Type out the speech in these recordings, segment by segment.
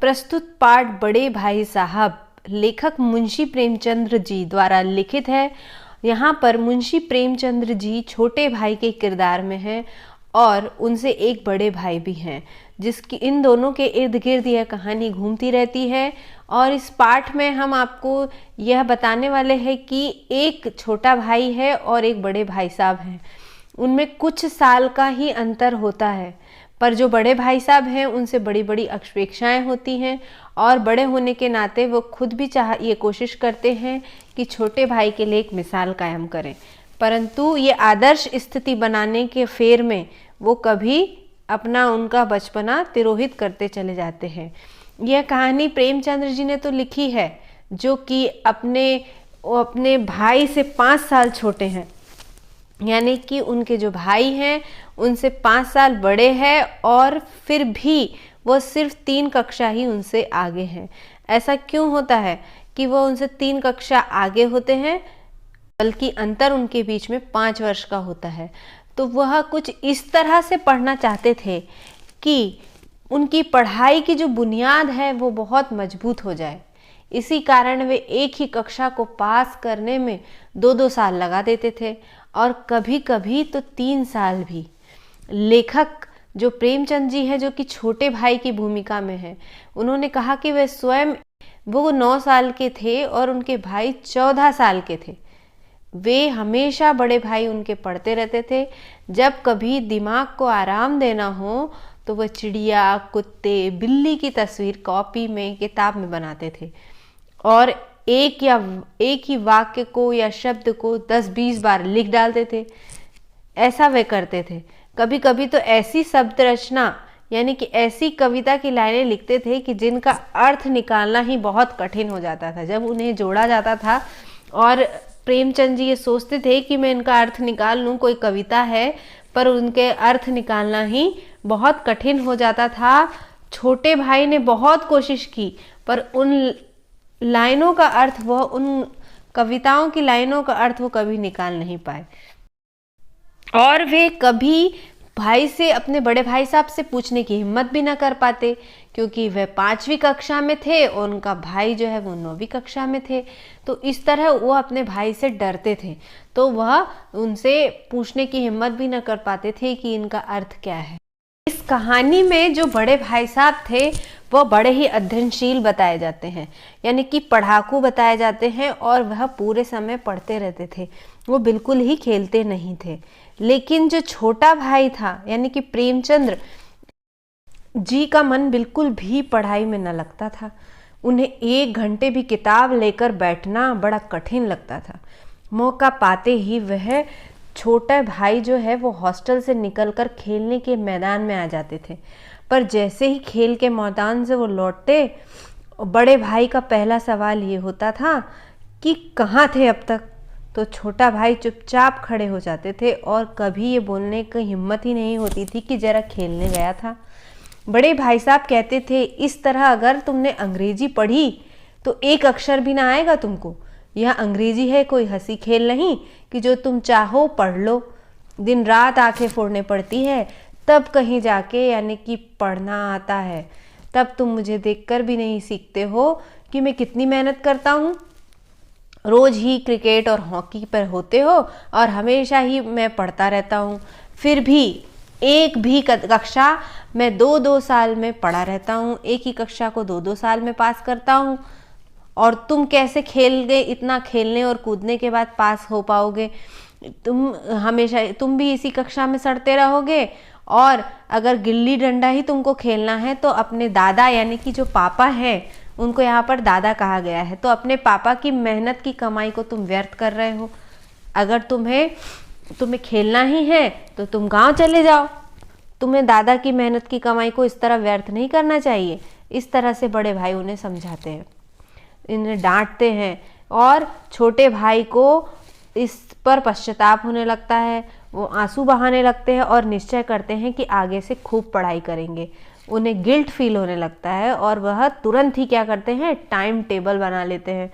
प्रस्तुत पाठ बड़े भाई साहब लेखक मुंशी प्रेमचंद्र जी द्वारा लिखित है। यहाँ पर मुंशी प्रेमचंद्र जी छोटे भाई के किरदार में हैं और उनसे एक बड़े भाई भी हैं, जिसकी इन दोनों के इर्द गिर्द यह कहानी घूमती रहती है। और इस पाठ में हम आपको यह बताने वाले हैं कि एक छोटा भाई है और एक बड़े भाई साहब हैं। उनमें कुछ साल का ही अंतर होता है, पर जो बड़े भाई साहब हैं उनसे बड़ी बड़ी अपेक्षाएं होती हैं और बड़े होने के नाते वो खुद भी ये कोशिश करते हैं कि छोटे भाई के लिए एक मिसाल कायम करें, परंतु ये आदर्श स्थिति बनाने के फेर में वो कभी अपना उनका बचपना तिरोहित करते चले जाते हैं। यह कहानी प्रेमचंद्र जी ने तो लिखी है, जो कि अपने भाई से 5 साल छोटे हैं, यानी कि उनके जो भाई हैं उनसे 5 साल बड़े हैं और फिर भी वो सिर्फ 3 कक्षा ही उनसे आगे हैं। ऐसा क्यों होता है कि वो उनसे 3 कक्षा आगे होते हैं, बल्कि अंतर उनके बीच में 5 वर्ष का होता है। तो वह कुछ इस तरह से पढ़ना चाहते थे कि उनकी पढ़ाई की जो बुनियाद है वो बहुत मजबूत हो जाए। इसी कारण वे एक ही कक्षा को पास करने में 2-2 साल लगा देते थे और कभी कभी तो 3 साल भी। लेखक जो प्रेमचंद जी हैं, जो कि छोटे भाई की भूमिका में हैं, उन्होंने कहा कि वे स्वयं 9 साल के थे और उनके भाई 14 साल के थे। वे हमेशा बड़े भाई उनके पढ़ते रहते थे। जब कभी दिमाग को आराम देना हो तो वह चिड़िया, कुत्ते, बिल्ली की तस्वीर कॉपी में, किताब में बनाते थे और एक ही वाक्य को या शब्द को 10-20 बार लिख डालते थे। ऐसा वे करते थे। कभी कभी तो ऐसी शब्द रचना, यानी कि ऐसी कविता की लाइनें लिखते थे कि जिनका अर्थ निकालना ही बहुत कठिन हो जाता था। जब उन्हें जोड़ा जाता था और प्रेमचंद जी ये सोचते थे कि मैं इनका अर्थ निकाल लूँ, कोई कविता है, पर उनके अर्थ निकालना ही बहुत कठिन हो जाता था। छोटे भाई ने बहुत कोशिश की, पर उन लाइनों का अर्थ, उन कविताओं की लाइनों का अर्थ वो कभी निकाल नहीं पाए। और वे कभी भाई से, अपने बड़े भाई साहब से पूछने की हिम्मत भी ना कर पाते, क्योंकि वह 5वीं कक्षा में थे और उनका भाई जो है वो 9वीं कक्षा में थे। तो इस तरह वो अपने भाई से डरते थे, तो वह उनसे पूछने की हिम्मत भी ना कर पाते थे कि इनका अर्थ क्या है। इस कहानी में जो बड़े भाई साहब थे वो बड़े ही अध्ययनशील बताए जाते हैं, यानी कि पढ़ाकू बताए जाते हैं और वह पूरे समय पढ़ते रहते थे, वो बिल्कुल ही खेलते नहीं थे। लेकिन जो छोटा भाई था, यानी कि प्रेमचंद्र जी का मन बिल्कुल भी पढ़ाई में न लगता था। उन्हें 1 घंटे भी किताब लेकर बैठना बड़ा कठिन लगता था। मौका पाते ही वह छोटा भाई जो है वो हॉस्टल से निकलकर खेलने के मैदान में आ जाते थे। पर जैसे ही खेल के मैदान से वो लौटते, बड़े भाई का पहला सवाल ये होता था कि कहाँ थे अब तक। तो छोटा भाई चुपचाप खड़े हो जाते थे और कभी ये बोलने की हिम्मत ही नहीं होती थी कि जरा खेलने गया था। बड़े भाई साहब कहते थे, इस तरह अगर तुमने अंग्रेजी पढ़ी तो एक अक्षर भी ना आएगा तुमको। यह अंग्रेजी है, कोई हंसी खेल नहीं कि जो तुम चाहो पढ़ लो। दिन रात आंखें फोड़ने पड़ती है, तब कहीं जाके यानी कि पढ़ना आता है। तब तुम मुझे देखकर भी नहीं सीखते हो कि मैं कितनी मेहनत करता हूँ। रोज ही क्रिकेट और हॉकी पर होते हो और हमेशा ही मैं पढ़ता रहता हूँ। फिर भी एक भी कक्षा मैं 2-2 साल में पढ़ा रहता हूँ। एक ही कक्षा को 2-2 साल में पास करता हूँ। और तुम कैसे खेल गए, इतना खेलने और कूदने के बाद पास हो पाओगे? तुम भी इसी कक्षा में सड़ते रहोगे। और अगर गिल्ली डंडा ही तुमको खेलना है तो अपने दादा, यानी कि जो पापा हैं, उनको यहाँ पर दादा कहा गया है, तो अपने पापा की मेहनत की कमाई को तुम व्यर्थ कर रहे हो। अगर तुम्हें खेलना ही है तो तुम गांव चले जाओ। तुम्हें दादा की मेहनत की कमाई को इस तरह व्यर्थ नहीं करना चाहिए। इस तरह से बड़े भाई उन्हें समझाते हैं, इन्हें डांटते हैं और छोटे भाई को इस पर पश्चाताप होने लगता है। वो आंसू बहाने लगते हैं और निश्चय करते हैं कि आगे से खूब पढ़ाई करेंगे। उन्हें गिल्ट फील होने लगता है और वह तुरंत ही क्या करते हैं, टाइम टेबल बना लेते हैं,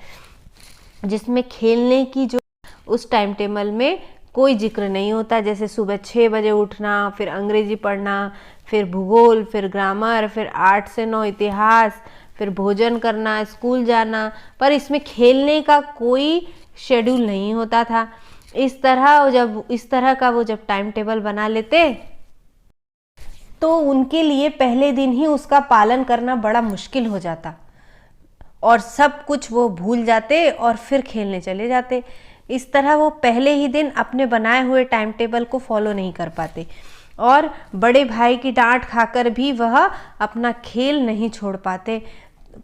जिसमें खेलने की जो, उस टाइम टेबल में कोई जिक्र नहीं होता, जैसे सुबह 6 बजे उठना, फिर अंग्रेजी पढ़ना, फिर भूगोल, फिर ग्रामर, फिर 8 से 9 इतिहास, फिर भोजन करना, स्कूल जाना, पर इसमें खेलने का कोई शेड्यूल नहीं होता था। इस तरह का वो जब टाइम टेबल बना लेते तो उनके लिए पहले दिन ही उसका पालन करना बड़ा मुश्किल हो जाता और सब कुछ वो भूल जाते और फिर खेलने चले जाते। इस तरह वो पहले ही दिन अपने बनाए हुए टाइम टेबल को फॉलो नहीं कर पाते और बड़े भाई की डांट खाकर भी वह अपना खेल नहीं छोड़ पाते,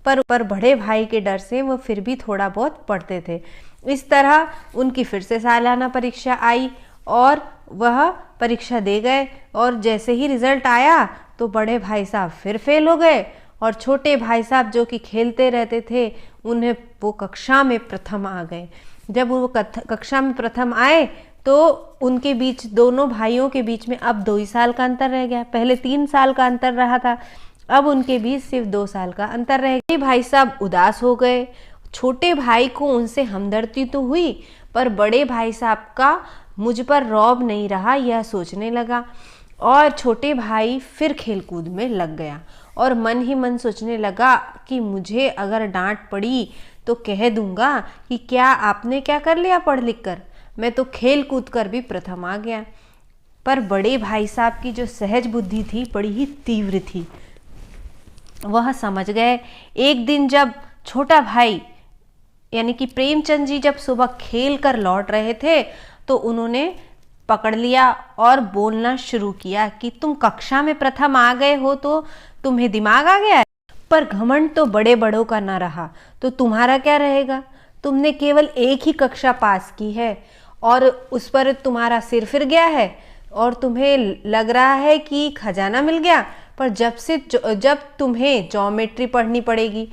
पर बड़े भाई के डर से वो फिर भी थोड़ा बहुत पढ़ते थे। इस तरह उनकी फिर से सालाना परीक्षा आई और वह परीक्षा दे गए और जैसे ही रिजल्ट आया तो बड़े भाई साहब फिर फेल हो गए और छोटे भाई साहब जो कि खेलते रहते थे उन्हें वो कक्षा में प्रथम आ गए। जब वो कक्षा में प्रथम आए तो उनके बीच, दोनों भाइयों के बीच में अब 2 ही साल का अंतर रह गया। पहले 3 साल का अंतर रहा था, अब उनके बीच सिर्फ 2 साल का अंतर रह गया। भाई साहब उदास हो गए। छोटे भाई को उनसे हमदर्दी तो हुई, पर बड़े भाई साहब का मुझ पर रौब नहीं रहा, यह सोचने लगा और छोटे भाई फिर खेलकूद में लग गया और मन ही मन सोचने लगा कि मुझे अगर डांट पड़ी तो कह दूंगा कि क्या आपने क्या कर लिया पढ़ लिख कर, मैं तो खेल कूद कर भी प्रथम आ गया। पर बड़े भाई साहब की जो सहज बुद्धि थी बड़ी ही तीव्र थी, वह समझ गए। एक दिन जब छोटा भाई यानी कि प्रेमचंद जी जब सुबह खेल कर लौट रहे थे तो उन्होंने पकड़ लिया और बोलना शुरू किया कि तुम कक्षा में प्रथम आ गए हो तो तुम्हें दिमाग आ गया है, पर घमंड तो बड़े बड़ों का ना रहा तो तुम्हारा क्या रहेगा। तुमने केवल एक ही कक्षा पास की है और उस पर तुम्हारा सिर फिर गया है और तुम्हें लग रहा है कि खजाना मिल गया, पर जब तुम्हें ज्योमेट्री पढ़नी पड़ेगी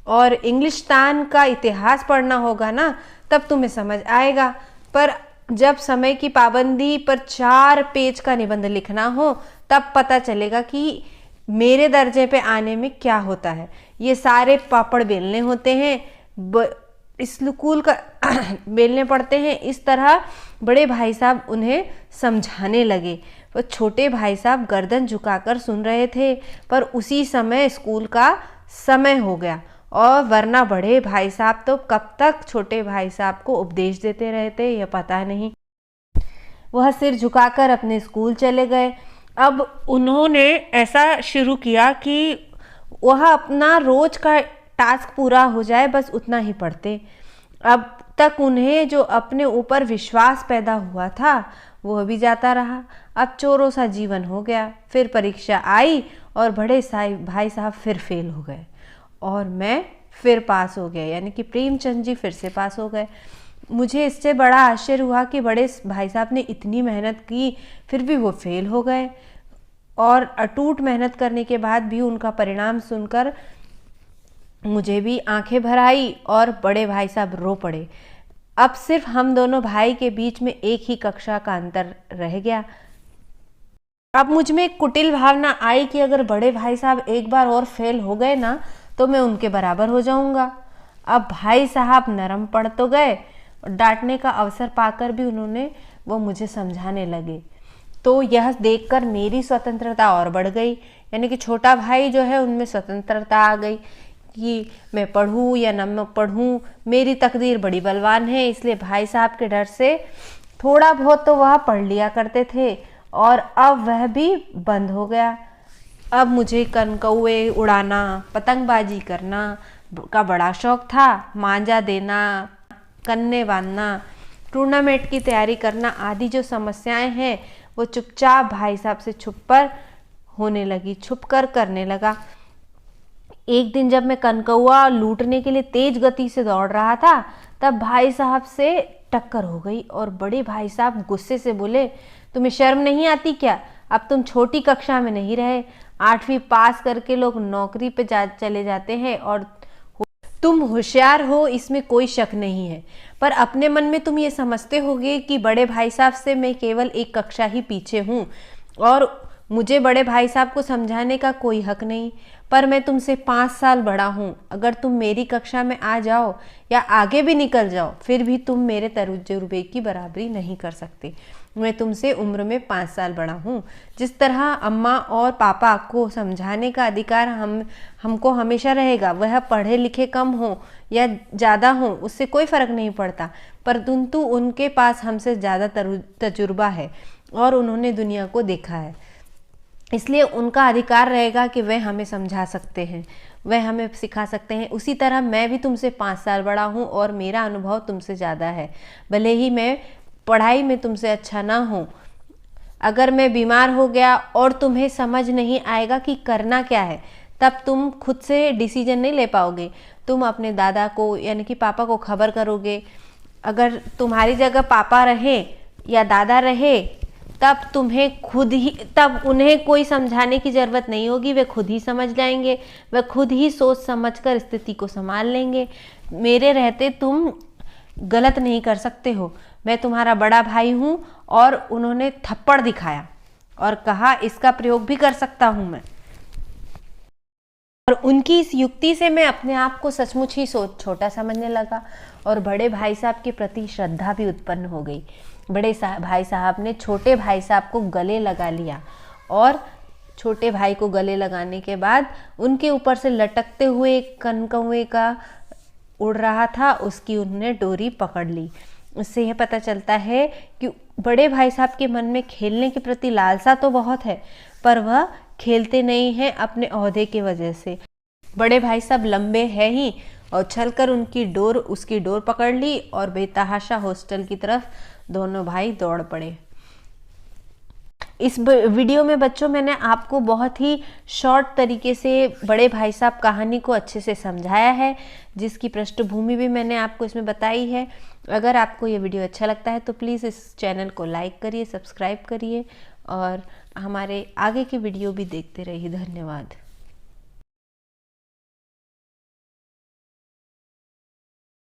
और इंग्लिस्तान का इतिहास पढ़ना होगा ना, तब तुम्हें समझ आएगा। पर जब समय की पाबंदी पर 4 पेज का निबंध लिखना हो तब पता चलेगा कि मेरे दर्जे पे आने में क्या होता है। ये सारे पापड़ बेलने होते हैं, स्कूल का बेलने पड़ते हैं। इस तरह बड़े भाई साहब उन्हें समझाने लगे। वो छोटे भाई साहब गर्दन झुकाकर सुन रहे थे, पर उसी समय स्कूल का समय हो गया और वरना बड़े भाई साहब तो कब तक छोटे भाई साहब को उपदेश देते रहते यह पता नहीं। वह सिर झुकाकर अपने स्कूल चले गए। अब उन्होंने ऐसा शुरू किया कि वह अपना रोज का टास्क पूरा हो जाए बस उतना ही पढ़ते। अब तक उन्हें जो अपने ऊपर विश्वास पैदा हुआ था वह भी जाता रहा। अब चोरों सा जीवन हो गया। फिर परीक्षा आई और बड़े भाई साहब फिर फेल हो गए और मैं फिर पास हो गया, यानी कि प्रेमचंद जी फिर से पास हो गए। मुझे इससे बड़ा आश्चर्य हुआ कि बड़े भाई साहब ने इतनी मेहनत की फिर भी वो फेल हो गए और अटूट मेहनत करने के बाद भी उनका परिणाम सुनकर मुझे भी आंखें भर आई और बड़े भाई साहब रो पड़े। अब सिर्फ हम दोनों भाई के बीच में एक ही कक्षा का अंतर रह गया। अब मुझ में एक कुटिल भावना आई कि अगर बड़े भाई साहब एक बार और फेल हो गए ना तो मैं उनके बराबर हो जाऊंगा। अब भाई साहब नरम पड़ तो गए, डांटने का अवसर पाकर भी वो मुझे समझाने लगे। तो यह देखकर मेरी स्वतंत्रता और बढ़ गई, यानी कि छोटा भाई जो है उनमें स्वतंत्रता आ गई कि मैं पढ़ूं या न पढ़ूं, मेरी तकदीर बड़ी बलवान है। इसलिए भाई साहब के डर से थोड़ा बहुत तो वह पढ़ लिया करते थे और अब वह भी बंद हो गया। अब मुझे कनकौए उड़ाना, पतंगबाजी करना का बड़ा शौक था। मांझा देना, कन्ने बांधना, टूर्नामेंट की तैयारी करना आदि जो समस्याएं हैं वो चुपचाप भाई साहब से छुपकर होने लगी, छुपकर करने लगा। एक दिन जब मैं कनकौआ लूटने के लिए तेज गति से दौड़ रहा था तब भाई साहब से टक्कर हो गई और बड़े भाई साहब गुस्से से बोले, तुम्हें शर्म नहीं आती क्या? अब तुम छोटी कक्षा में नहीं रहे, 8वीं पास करके लोग नौकरी पे चले जाते हैं और तुम होशियार हो, इसमें कोई शक नहीं है। पर अपने मन में तुम ये समझते होगे कि बड़े भाई साहब से मैं केवल एक कक्षा ही पीछे हूँ और मुझे बड़े भाई साहब को समझाने का कोई हक नहीं, पर मैं तुमसे 5 साल बड़ा हूँ। अगर तुम मेरी कक्षा में आ जाओ या आगे भी निकल जाओ, फिर भी तुम मेरे तजुर्बे की बराबरी नहीं कर सकते। मैं तुमसे उम्र में 5 साल बड़ा हूँ। जिस तरह अम्मा और पापा को समझाने का अधिकार हमको हमेशा रहेगा, वह पढ़े लिखे कम हो या ज़्यादा हो उससे कोई फ़र्क नहीं पड़ता, परंतु उनके पास हमसे ज़्यादा तजुर्बा है और उन्होंने दुनिया को देखा है, इसलिए उनका अधिकार रहेगा कि वह हमें समझा सकते हैं, वह हमें सिखा सकते हैं। उसी तरह मैं भी तुमसे 5 साल बड़ा हूँ और मेरा अनुभव तुमसे ज़्यादा है, भले ही मैं पढ़ाई में तुमसे अच्छा ना हो। अगर मैं बीमार हो गया और तुम्हें समझ नहीं आएगा कि करना क्या है, तब तुम खुद से डिसीजन नहीं ले पाओगे। तुम अपने दादा को यानी कि पापा को खबर करोगे। अगर तुम्हारी जगह पापा रहे या दादा रहे, तब उन्हें कोई समझाने की ज़रूरत नहीं होगी, वे खुद ही समझ जाएंगे, वे खुद ही सोच समझकर स्थिति को संभाल लेंगे। मेरे रहते तुम गलत नहीं कर सकते हो। मैं तुम्हारा बड़ा भाई हूँ और उन्होंने थप्पड़ दिखाया और कहा इसका प्रयोग भी कर सकता हूँ मैं, और उनकी इस युक्ति से मैं अपने आप को सचमुच ही छोटा समझने लगा और बड़े भाई साहब के प्रति श्रद्धा भी उत्पन्न हो गई। बड़े भाई साहब ने छोटे भाई साहब को गले लगा लिया और छोटे भाई को गले लगाने के बाद उनके ऊपर से लटकते हुए एक कनकौए का उड़ रहा था, उसकी उन्होंने डोरी पकड़ ली। इससे यह पता चलता है कि बड़े भाई साहब के मन में खेलने के प्रति लालसा तो बहुत है, पर वह खेलते नहीं हैं अपने ओहदे की वजह से। बड़े भाई साहब लंबे हैं ही और चलकर उसकी डोर पकड़ ली और बेतहाशा हॉस्टल की तरफ दोनों भाई दौड़ पड़े। इस वीडियो में बच्चों मैंने आपको बहुत ही शॉर्ट तरीके से बड़े भाई साहब कहानी को अच्छे से समझाया है, जिसकी पृष्ठभूमि भी मैंने आपको इसमें बताई है। अगर आपको ये वीडियो अच्छा लगता है तो प्लीज़ इस चैनल को लाइक करिए, सब्सक्राइब करिए और हमारे आगे के वीडियो भी देखते रहिए। धन्यवाद।